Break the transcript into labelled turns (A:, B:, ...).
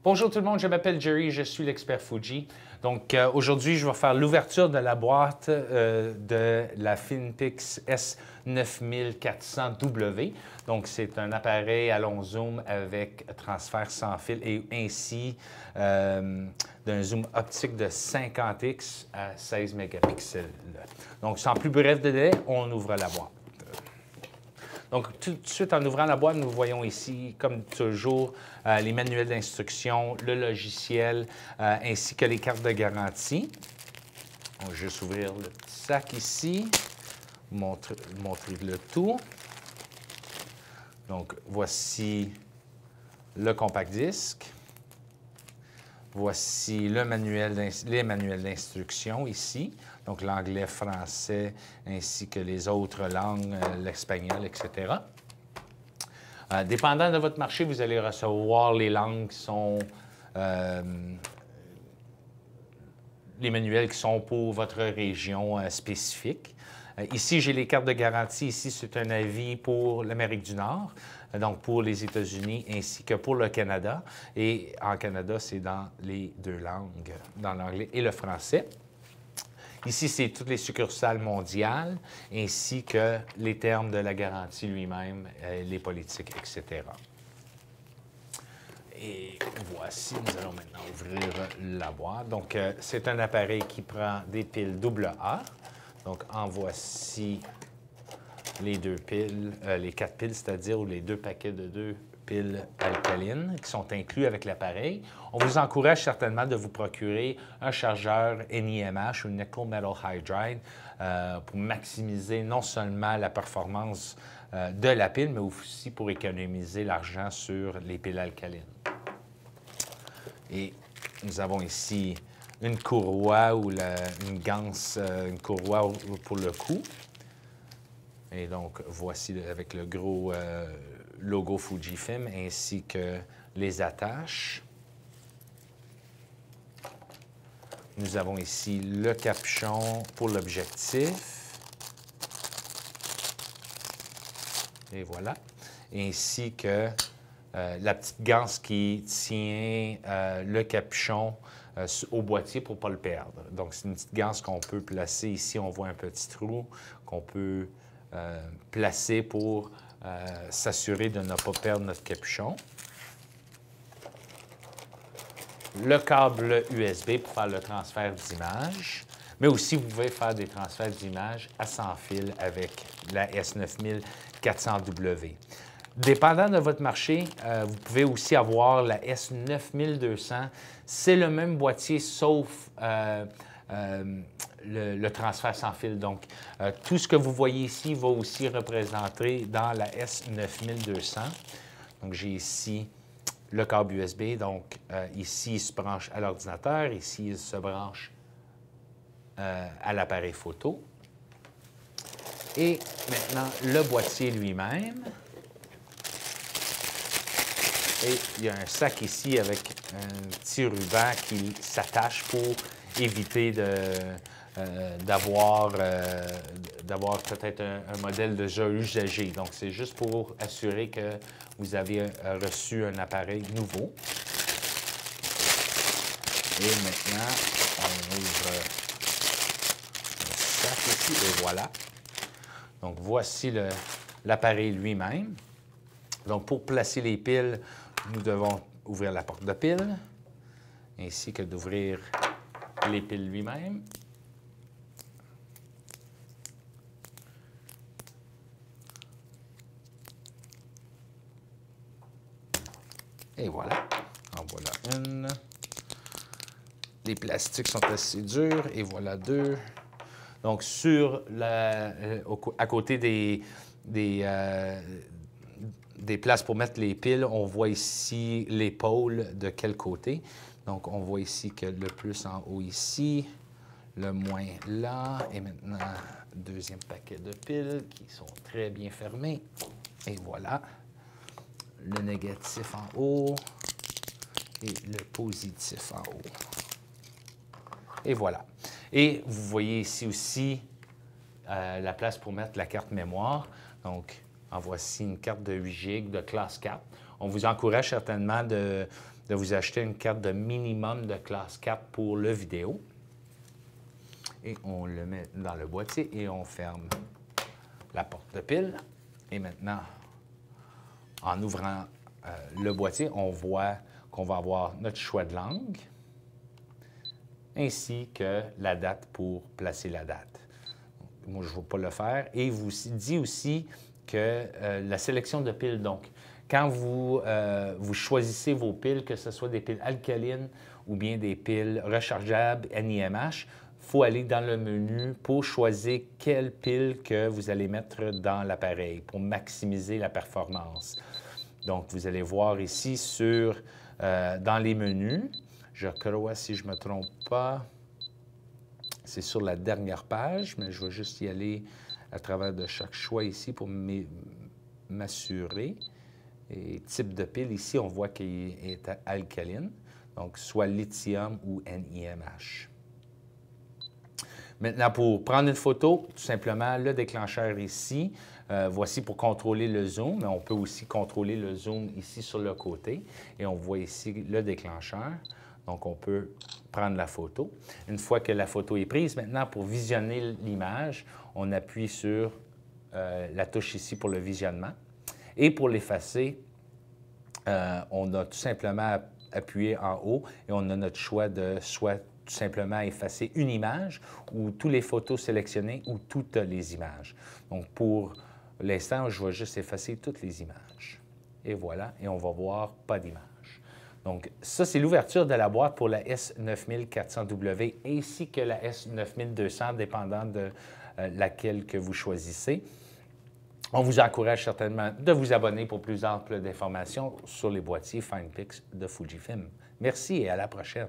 A: Bonjour tout le monde, je m'appelle Jerry, je suis l'expert Fuji. Donc aujourd'hui, je vais faire l'ouverture de la boîte de la Finpix S9400W. Donc c'est un appareil à long zoom avec transfert sans fil et ainsi d'un zoom optique de 50x à 16 mégapixels. Donc sans plus bref délai, on ouvre la boîte. Donc, tout de suite, en ouvrant la boîte, nous voyons ici, comme toujours, les manuels d'instruction, le logiciel, ainsi que les cartes de garantie. On va juste ouvrir le petit sac ici, montrer le tout. Donc, voici le compact disque. Voici les manuels d'instruction ici, donc l'anglais, français, ainsi que les autres langues, l'espagnol, etc. Dépendant de votre marché, vous allez recevoir les langues qui sont les manuels qui sont pour votre région spécifique. Ici, j'ai les cartes de garantie. Ici, c'est un avis pour l'Amérique du Nord, donc pour les États-Unis ainsi que pour le Canada. Et en Canada, c'est dans les deux langues, dans l'anglais et le français. Ici, c'est toutes les succursales mondiales ainsi que les termes de la garantie lui-même, les politiques, etc. Et voici, nous allons maintenant ouvrir la boîte. Donc, c'est un appareil qui prend des piles AA. Donc, en voici les deux piles, les 4 piles, c'est-à-dire les 2 paquets de 2 piles alcalines qui sont inclus avec l'appareil. On vous encourage certainement de vous procurer un chargeur NiMH ou Nickel Metal Hydride pour maximiser non seulement la performance de la pile, mais aussi pour économiser l'argent sur les piles alcalines. Et nous avons ici une courroie ou une ganse, une courroie pour le cou. Et donc, voici avec le gros logo Fujifilm ainsi que les attaches. Nous avons ici le capuchon pour l'objectif. Et voilà. Ainsi que la petite ganse qui tient le capuchon au boîtier pour ne pas le perdre. Donc, c'est une petite ganse qu'on peut placer. Ici, on voit un petit trou qu'on peut placer pour s'assurer de ne pas perdre notre capuchon. Le câble USB pour faire le transfert d'image, mais aussi vous pouvez faire des transferts d'image à sans fil avec la S9400W. Dépendant de votre marché, vous pouvez aussi avoir la S9200. C'est le même boîtier sauf le transfert sans fil. Donc, tout ce que vous voyez ici va aussi représenter dans la S9200. Donc, j'ai ici le câble USB. Donc, ici, il se branche à l'ordinateur. Ici, il se branche à l'appareil photo. Et maintenant, le boîtier lui-même. Et il y a un sac ici avec un petit ruban qui s'attache pour éviter d'avoir peut-être un modèle déjà usagé. Donc, c'est juste pour assurer que vous avez reçu un appareil nouveau. Et maintenant, on ouvre le sac ici et voilà. Donc, voici l'appareil lui-même. Donc, pour placer les piles, nous devons ouvrir la porte de pile, ainsi que d'ouvrir les piles lui-même. Et voilà. En voilà une. Les plastiques sont assez durs. Et voilà 2. Donc, à côté des places pour mettre les piles, on voit ici l'épaule de quel côté. Donc, on voit ici que le plus en haut ici, le moins là. Et maintenant, deuxième paquet de piles qui sont très bien fermés. Et voilà. Le négatif en haut et le positif en haut. Et voilà. Et vous voyez ici aussi la place pour mettre la carte mémoire. Donc, en voici une carte de 8 GB de classe 4. On vous encourage certainement de de vous acheter une carte de minimum de classe 4 pour le vidéo. Et on le met dans le boîtier et on ferme la porte de pile. Et maintenant, en ouvrant le boîtier, on voit qu'on va avoir notre choix de langue ainsi que la date pour placer la date. Moi, je ne vais pas le faire. Et il vous dit aussi que la sélection de piles, donc, quand vous choisissez vos piles, que ce soit des piles alcalines ou bien des piles rechargeables NIMH, il faut aller dans le menu pour choisir quelle pile que vous allez mettre dans l'appareil pour maximiser la performance. Donc, vous allez voir ici dans les menus, je crois, si je ne me trompe pas, c'est sur la dernière page, mais je vais juste y aller à travers de chaque choix ici pour m'assurer. Et type de pile, ici, on voit qu'il est alcaline, donc soit lithium ou NIMH. Maintenant, pour prendre une photo, tout simplement, le déclencheur ici, voici pour contrôler le zoom, mais on peut aussi contrôler le zoom ici sur le côté. Et on voit ici le déclencheur. Donc, on peut prendre la photo. Une fois que la photo est prise, maintenant, pour visionner l'image, on appuie sur la touche ici pour le visionnement. Et pour l'effacer, on a tout simplement appuyé en haut et on a notre choix de soit tout simplement effacer une image ou toutes les photos sélectionnées ou toutes les images. Donc, pour l'instant, je vais juste effacer toutes les images. Et voilà, et on va voir pas d'image. Donc, ça, c'est l'ouverture de la boîte pour la S9400W ainsi que la S9200, dépendant de laquelle que vous choisissez. On vous encourage certainement de vous abonner pour plus ample d'informations sur les boîtiers FinePix de Fujifilm. Merci et à la prochaine.